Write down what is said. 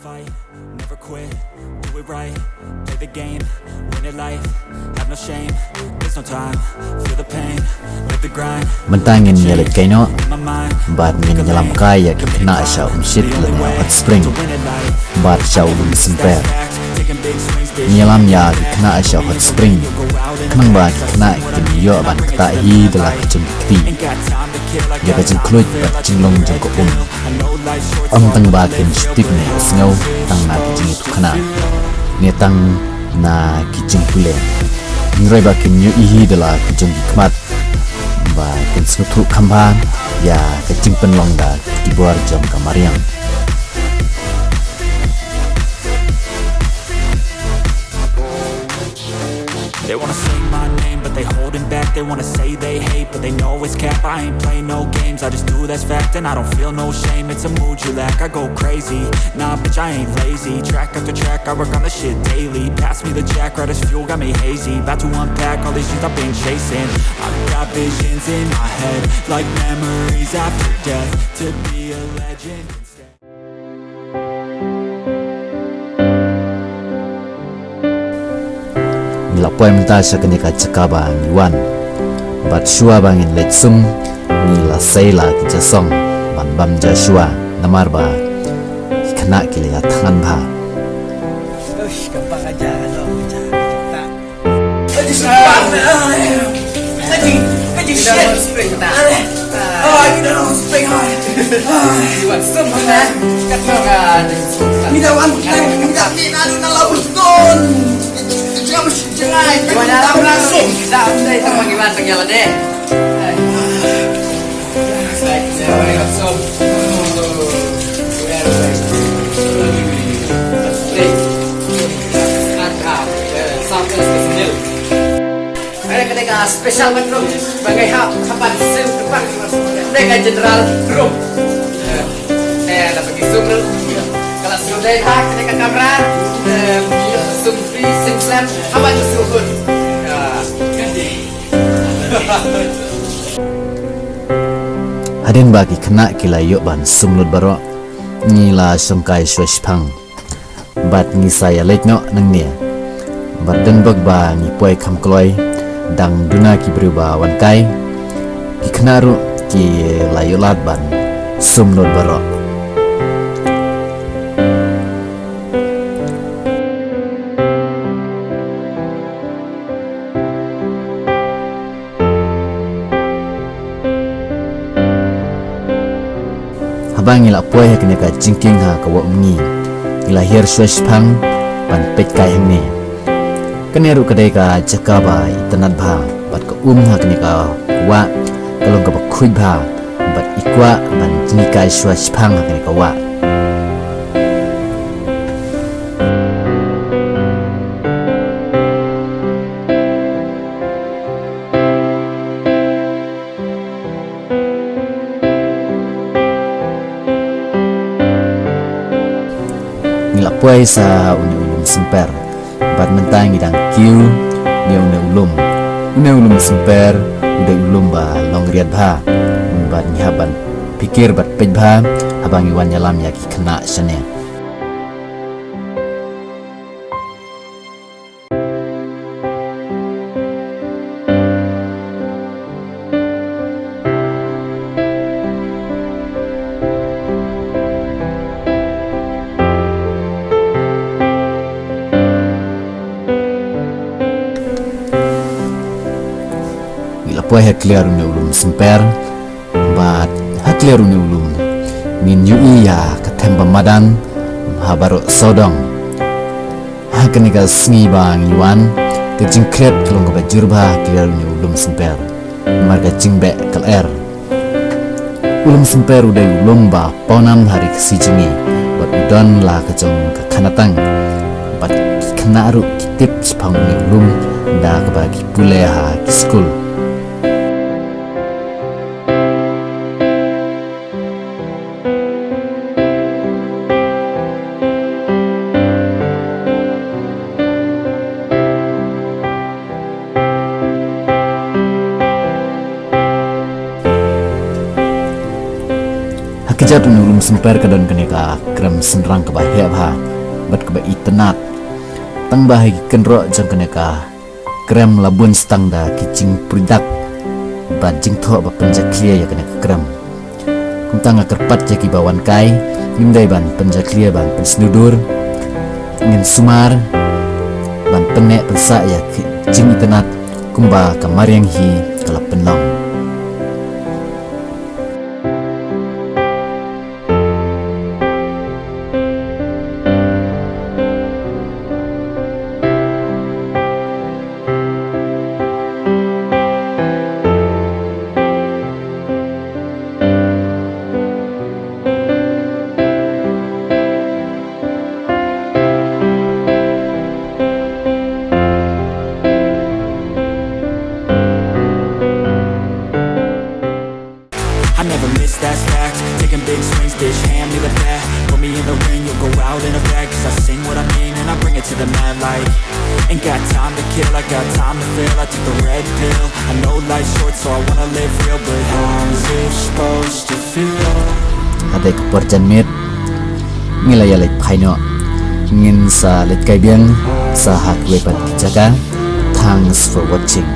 fight, never quit, do it right, play the game, win it life, have no shame, there's no time, feel the pain, live the grind. Mentangin nyelit kaino, My mind, bat ngin nyelam kaya kena asya shit lene hot spring, bat shaw simper. Nyelam ya kena asya hot spring, kenang ba kena yo ban kata hi dalah jengti. Ya kajeng kluj bat jenglong jeng ko tang ba kin stik ne sngau tang na kijing itu kena. Ne tang na kijing pule. Nrai ba kin yo hi dalah kijing kmat. Ba kin snutu kamba ya kijing penlong da dibuar jam kamariang. They wanna say my name, but they holding back. They wanna say they hate, but they know it's cap. I ain't play no games, I just do that's fact. And I don't feel no shame, it's a mood you lack. I go crazy, nah bitch I ain't lazy. Track after track, I work on the shit daily. Pass me the jack, right as fuel, got me hazy. About to unpack all these things I've been chasing. I've got visions in my head, like memories after death. To be a legend instead. Lapoy menta sa kenika cekaba niwan bat shua bangin letsum ni la seila kijasong ban bam jashua namar ba kena kilia tangan ba Gampang aja kalau bicara. Aji sepan. Aji shit. Spring tak. Oh, you don't spring hard. Buat semua. Katakan. Minta wan, minta nadu nalabus ton. Jangan jangan. Gimana langsung. Dah, teman gimana tinggal deh. Saya langsung. Ketika spesial bedroom sebagai kapan sim depan mereka general room saya dapat zoom kalau sudah hak ketika kamera zoom free sim slam apa itu zoom hadin bagi kena kila yuk ban sumlut baro nila sungkai swashpang bat ngi saya letno nang nia bat den bagba ngi poi kam kloi dang duna ki berubah wan kai ki kenaru ki layulat ban sumnod baro habang ila poy hakne ka jingking ha ka wa mngi ila hier swash phang ban pet kai hang ne keneru kedai ka jakaba itanat bha bat ka hakne ka wa kalong ka bakhui bha bat ikwa ban jini kai swash phang hakne ka wa ngila poy sa ulum semper bat mentang idang kiu ni ulum semper udah ulum ba long riat bha bat nyaban pikir bat pej bha abang iwan nyalam ya ki kena sene poy haklear ni ulum semper bat haklear ni ulum min yu iya katemba madan habaro sodong hakani ka sngi bang yuan ke jingkret kelong ka jurba haklear ni ulum semper marga jingbe kal ulum semper udah ulum ba ponam hari kesijingi bat udan la ka jong ka kanatang bat kenaru kitip spang ni ulum da ka bagi pule ha ki school kejap nulum semper kedon keneka krem senrang ke bahaya bah bat ke itenat tang bahagi kenro jang keneka krem labun stang da kicing pridak bat jing tho ba penjak clear ya keneka krem kuntang kerpat jaki bawan kai nimdai ban penjak clear ban pensnudur ngin sumar ban penek pensa ya jing itenat kumba kamar yang hi kalap penong. I never miss, that's fact. Taking big swings, bitch, hand me the bat. Put me in the ring, you'll go out in a bag. Cause I sing what I mean and I bring it to the mad light. Ain't got time to kill, I got time to feel. I took the red pill, I know life's short so I wanna live real. But how's it supposed to feel? Adek perjan mit ngilaya lek paino ngin sa lek kai biang sa hak wepat jaga. Thanks for watching.